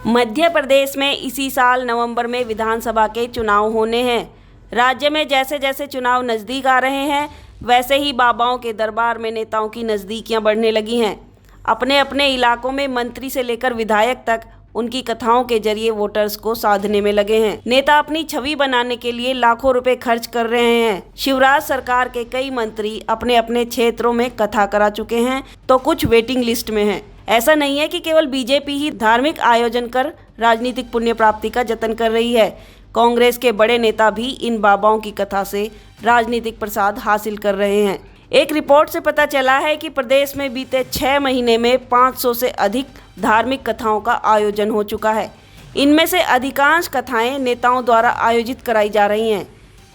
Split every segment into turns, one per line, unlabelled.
मध्य प्रदेश में इसी साल नवंबर में विधानसभा के चुनाव होने हैं। राज्य में जैसे जैसे चुनाव नज़दीक आ रहे हैं वैसे ही बाबाओं के दरबार में नेताओं की नज़दीकियां बढ़ने लगी हैं। अपने अपने इलाकों में मंत्री से लेकर विधायक तक उनकी कथाओं के जरिए वोटर्स को साधने में लगे हैं। नेता अपनी छवि बनाने के लिए लाखों रुपए खर्च कर रहे हैं। शिवराज सरकार के कई मंत्री अपने अपने क्षेत्रों में कथा करा चुके हैं तो कुछ वेटिंग लिस्ट में हैं। ऐसा नहीं है कि केवल बीजेपी ही धार्मिक आयोजन कर राजनीतिक पुण्य प्राप्ति का जतन कर रही है। कांग्रेस के बड़े नेता भी इन बाबाओं की कथा से राजनीतिक प्रसाद हासिल कर रहे हैं। एक रिपोर्ट से पता चला है कि प्रदेश में बीते 6 महीने में 500 से अधिक धार्मिक कथाओं का आयोजन हो चुका है। इनमें से अधिकांश कथाएं नेताओं द्वारा आयोजित कराई जा रही हैं।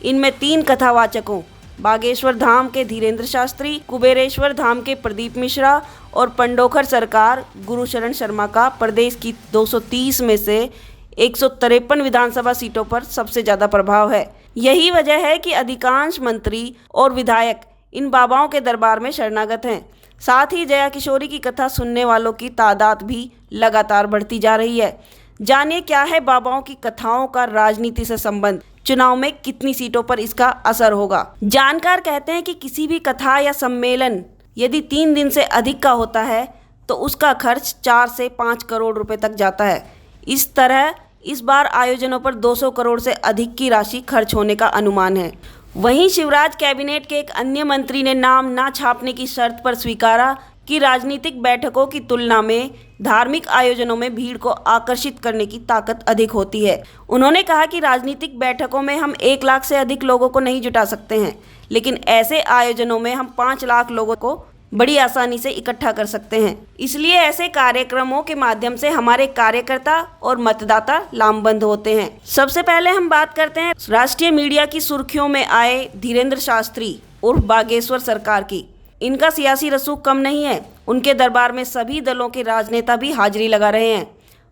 इनमें 3 कथावाचकों बागेश्वर धाम के धीरेन्द्र शास्त्री, कुबेरेश्वर धाम के प्रदीप मिश्रा और पंडोखर सरकार गुरुशरण शर्मा का प्रदेश की 230 में से 153 विधानसभा सीटों पर सबसे ज़्यादा प्रभाव है। यही वजह है कि अधिकांश मंत्री और विधायक इन बाबाओं के दरबार में शरणागत हैं। साथ ही जया किशोरी की कथा सुनने वालों की तादाद भी लगातार बढ़ती जा रही है। जानिए क्या है बाबाओं की कथाओं का राजनीति से संबंध, चुनाव में कितनी सीटों पर इसका असर होगा। जानकार कहते हैं कि किसी भी कथा या सम्मेलन यदि 3 दिन से अधिक का होता है तो उसका खर्च 4 से 5 करोड़ रुपए तक जाता है। इस तरह इस बार आयोजनों पर 200 करोड़ से अधिक की राशि खर्च होने का अनुमान है। वहीं शिवराज कैबिनेट के एक अन्य मंत्री ने नाम ना छापने की शर्त पर स्वीकारा कि राजनीतिक बैठकों की तुलना में धार्मिक आयोजनों में भीड़ को आकर्षित करने की ताकत अधिक होती है। उन्होंने कहा कि राजनीतिक बैठकों में हम 1 लाख से अधिक लोगों को नहीं जुटा सकते हैं, लेकिन ऐसे आयोजनों में हम 5 लाख लोगों को बड़ी आसानी से इकट्ठा कर सकते हैं। इसलिए ऐसे कार्यक्रमों के माध्यम से हमारे कार्यकर्ता और मतदाता लामबंद होते हैं। सबसे पहले हम बात करते हैं राष्ट्रीय मीडिया की सुर्खियों में आए धीरेन्द्र शास्त्री उर्फ बागेश्वर सरकार की। इनका सियासी रसूख कम नहीं है। उनके दरबार में सभी दलों के राजनेता भी हाजिरी लगा रहे हैं।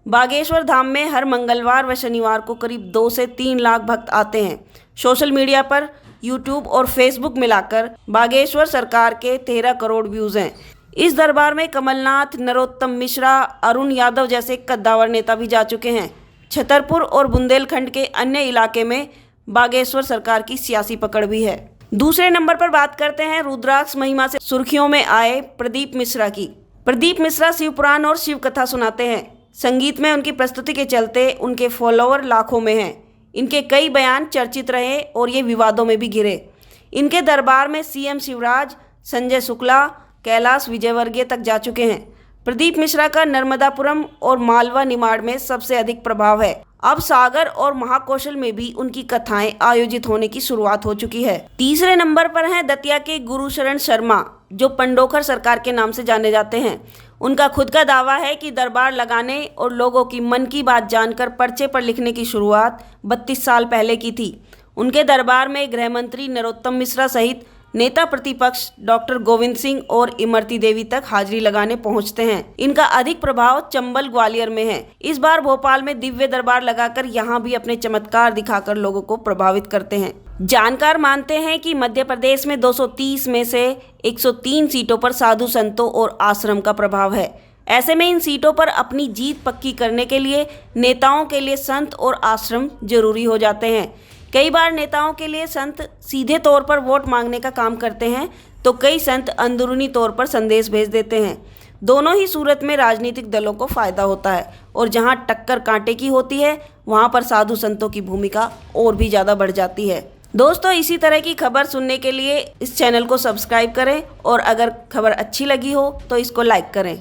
बागेश्वर धाम में हर मंगलवार व शनिवार को करीब 2 से 3 लाख भक्त आते हैं। सोशल मीडिया पर यूट्यूब और फेसबुक मिलाकर बागेश्वर सरकार के 13 करोड़ व्यूज़ हैं। इस दरबार में कमलनाथ, नरोत्तम मिश्रा, अरुण यादव जैसे कद्दावर नेता भी जा चुके हैं। छतरपुर और बुंदेलखंड के अन्य इलाके में बागेश्वर सरकार की सियासी पकड़ भी है। दूसरे नंबर पर बात करते हैं रुद्राक्ष महिमा से सुर्खियों में आए प्रदीप मिश्रा की। प्रदीप मिश्रा शिव पुराण और शिव कथा सुनाते हैं। संगीत में उनकी प्रस्तुति के चलते उनके फॉलोअर लाखों में हैं। इनके कई बयान चर्चित रहे और ये विवादों में भी घिरे। इनके दरबार में सीएम शिवराज, संजय शुक्ला, कैलाश विजयवर्गीय तक जा चुके हैं। प्रदीप मिश्रा का नर्मदापुरम और मालवा निमाड़ में सबसे अधिक प्रभाव है। अब सागर और महाकौशल में भी उनकी कथाएं आयोजित होने की शुरुआत हो चुकी है। तीसरे नंबर पर हैं दतिया के गुरुशरण शर्मा, जो पंडोखर सरकार के नाम से जाने जाते हैं। उनका खुद का दावा है कि दरबार लगाने और लोगों की मन की बात जानकर पर्चे पर लिखने की शुरुआत 32 साल पहले की थी। उनके दरबार में गृह मंत्री नरोत्तम मिश्रा सहित नेता प्रतिपक्ष डॉक्टर गोविंद सिंह और इमरती देवी तक हाजिरी लगाने पहुंचते हैं। इनका अधिक प्रभाव चंबल ग्वालियर में है। इस बार भोपाल में दिव्य दरबार लगाकर यहां भी अपने चमत्कार दिखाकर लोगों को प्रभावित करते हैं। जानकार मानते हैं कि मध्य प्रदेश में 230 में से 103 सीटों पर साधु संतों और आश्रम का प्रभाव है। ऐसे में इन सीटों पर अपनी जीत पक्की करने के लिए नेताओं के लिए संत और आश्रम जरूरी हो जाते हैं। कई बार नेताओं के लिए संत सीधे तौर पर वोट मांगने का काम करते हैं तो कई संत अंदरूनी तौर पर संदेश भेज देते हैं। दोनों ही सूरत में राजनीतिक दलों को फायदा होता है और जहां टक्कर कांटे की होती है वहां पर साधु संतों की भूमिका और भी ज़्यादा बढ़ जाती है। दोस्तों, इसी तरह की खबर सुनने के लिए इस चैनल को सब्सक्राइब करें और अगर खबर अच्छी लगी हो तो इसको लाइक करें।